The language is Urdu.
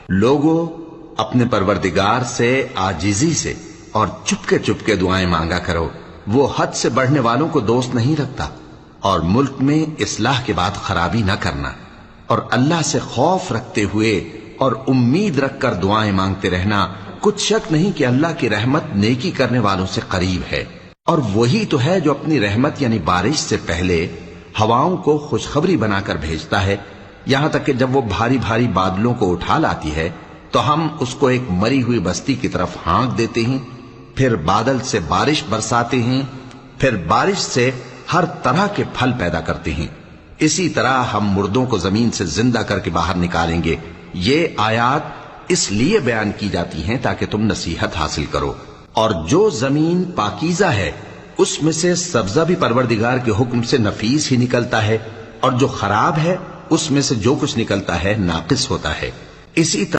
لوگوں اپنے پروردگار سے عاجزی سے اور چپکے دعائیں مانگا کرو، وہ حد سے بڑھنے والوں کو دوست نہیں رکھتا، اور ملک میں اصلاح کے بعد خرابی نہ کرنا، اور اللہ سے خوف رکھتے ہوئے اور امید رکھ کر دعائیں مانگتے رہنا۔ کچھ شک نہیں کہ اللہ کی رحمت نیکی کرنے والوں سے قریب ہے، اور وہی تو ہے جو اپنی رحمت یعنی بارش سے پہلے ہواؤں کو خوشخبری بنا کر بھیجتا ہے، یہاں تک کہ جب وہ بھاری بھاری بادلوں کو اٹھا لاتی ہے تو ہم اس کو ایک مری ہوئی بستی کی طرف ہانک دیتے ہیں، پھر بادل سے بارش برساتے ہیں، پھر بارش سے ہر طرح کے پھل پیدا کرتے ہیں۔ اسی طرح ہم مردوں کو زمین سے زندہ کر کے باہر نکالیں گے۔ یہ آیات اس لیے بیان کی جاتی ہیں تاکہ تم نصیحت حاصل کرو۔ اور جو زمین پاکیزہ ہے اس میں سے سبزہ بھی پروردگار کے حکم سے نفیس ہی نکلتا ہے، اور جو خراب ہے اس میں سے جو کچھ نکلتا ہے ناقص ہوتا ہے۔ اسی طرح